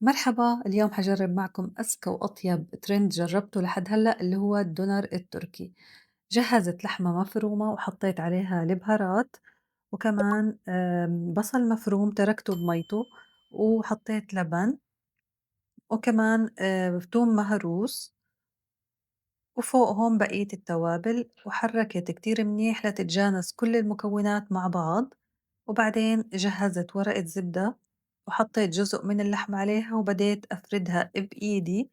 مرحبا، اليوم حجرب معكم أذكى وأطيب ترند جربته لحد هلأ اللي هو الدونر التركي. جهزت لحمة مفرومة وحطيت عليها البهارات، وكمان بصل مفروم تركته بميته، وحطيت لبن، وكمان توم مهروس، وفوقهم بقية التوابل، وحركت كتير منيح لتتجانس كل المكونات مع بعض. وبعدين جهزت ورقة زبدة وحطيت جزء من اللحمة عليها وبديت أفردها بإيدي،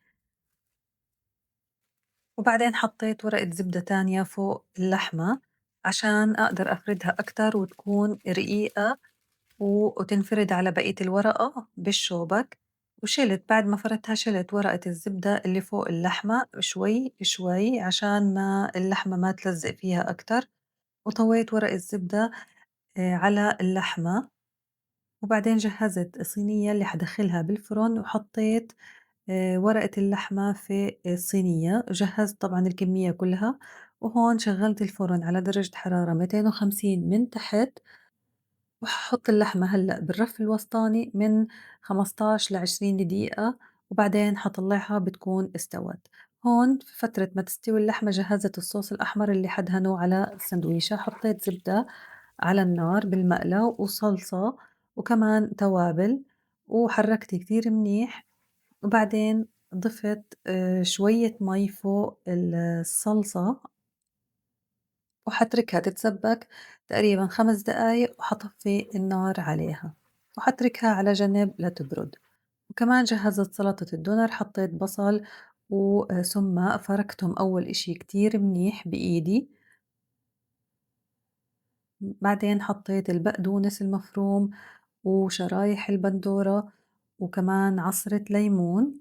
وبعدين حطيت ورقة زبدة تانية فوق اللحمة عشان أقدر أفردها أكتر وتكون رقيقة وتنفرد على بقية الورقة بالشوبك. وشلت بعد ما فردتها شلت ورقة الزبدة اللي فوق اللحمة شوي شوي عشان ما اللحمة ما تلزق فيها أكتر، وطويت ورق الزبدة على اللحمة. وبعدين جهزت صينية اللي حدخلها بالفرن وحطيت ورقة اللحمة في الصينية، جهّزت طبعًا الكمية كلها، وهون شغّلت الفرن على درجة حرارة 250 من تحت، وحاحط اللحمة هلأ بالرف الوسطاني من 15 ل20 دقيقة، وبعدين حاطلّعها بتكون استوت. هون في فترة ما تستوي اللحمة جهّزت الصوص الأحمر اللي حدهنه على السندويشة، حطيت زبدة على النار بالمقلى وصلصة وكمان توابل، وحرّكت كتير منيح. وبعدين ضِفت شوية مي فوق الصلصة، وحاتركها تتسبّك تقريبًا 5 دقايق وحاطفّي النار عليها، وحاتركها على جنب لتبرد. وكمان جهّزت سلطة الدونر، حطيت بصل وسُمّاق فركتهم أول إشي كتير منيح بإيدي، بعدين حطيت البقدونس المفروم وشرايح البندورة وكمان عصرة ليمون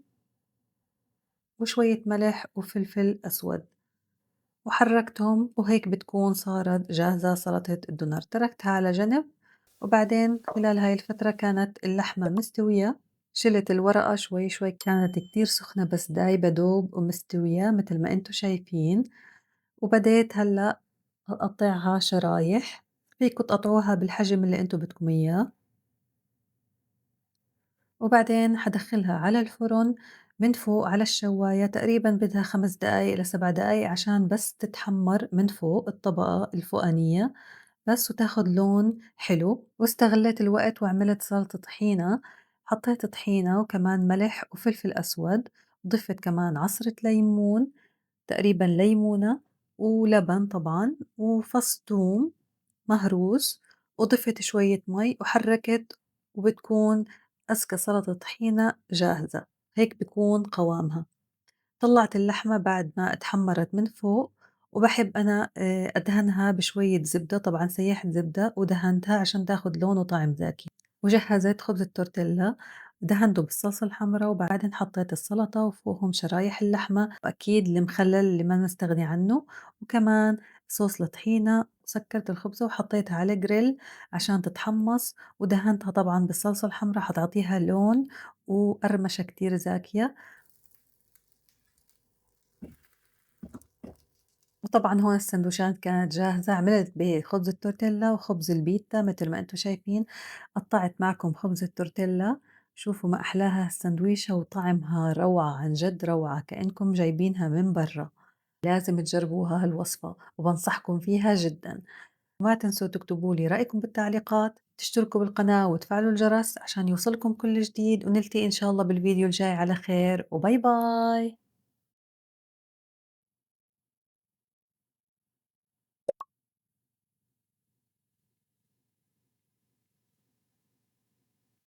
وشوية ملح وفلفل أسود. وحرّكتهم وهيك بتكون صارت جاهزة سلطة الدونر، تركتها على جنب. وبعدين خلال هاي الفترة كانت اللحمة مستوية، شِلت الورقة شوي شوي كانت كتير سخنة بس دايبة دوب ومستوية متل ما انتو شايفين. وبديت هلأ أقطّعها شرايح، فيكم تقطعوها بالحجم اللي انتو بدكم إياه. وبعدين حدخلها على الفرن من فوق على الشواية تقريبا بدها 5 دقايق ل7 دقايق عشان بس تتحمر من فوق الطبقة الفوقانية بس وتاخد لون حلو. واستغليت الوقت وعملت سلطة طحينة، حطيت طحينة وكمان ملح وفلفل أسود، ضفت كمان عصرة ليمون تقريبا ليمونة ولبن طبعا وفص ثوم مهروس، وضفت شوية مي وحركت، وبتكون أذكى سلطة طحينة جاهزة. هيك بيكون قوامها. طلعت اللحمة بعد ما اتحمرت من فوق، وبحب أنا أدهنها بشوية زبدة، طبعا سيحت زبدة ودهنتها عشان تاخد لون وطعم زاكي. وجهزت خبز التورتيلا دهنته بالصلصة الحمرا، وبعدين حطيت السلطة وفوقهم شرايح اللحمة وأكيد المخلل اللي ما نستغني عنه، وكمان صوص الطحينة. وسكرت الخبزة وحطيتها على جريل عشان تتحمص، ودهنتها طبعا بالصلصة الحمرا حتعطيها لون وقرمشة كتير زاكية. وطبعًا هون السندويشات كانت جاهزة، عملت بخبز التورتيلا وخبز البيتزا متل ما أنتم شايفين. قطّعت معكم خبز التورتيلا، شوفوا ما أحلاها هالسندويشة وطعمها روعة عن جد روعة كأنكم جايبينها من برّا. لازم تجربوها هالوصفة وبانصحكم فيها جدًا. وما تنسوا تكتبوا لي رأيكم بالتعليقات، تشتركوا بالقناة وتفعلوا الجرس عشان يوصلكم كل جديد، ونلتقي إن شاء الله بالفيديو الجاي على خير، وباي باي.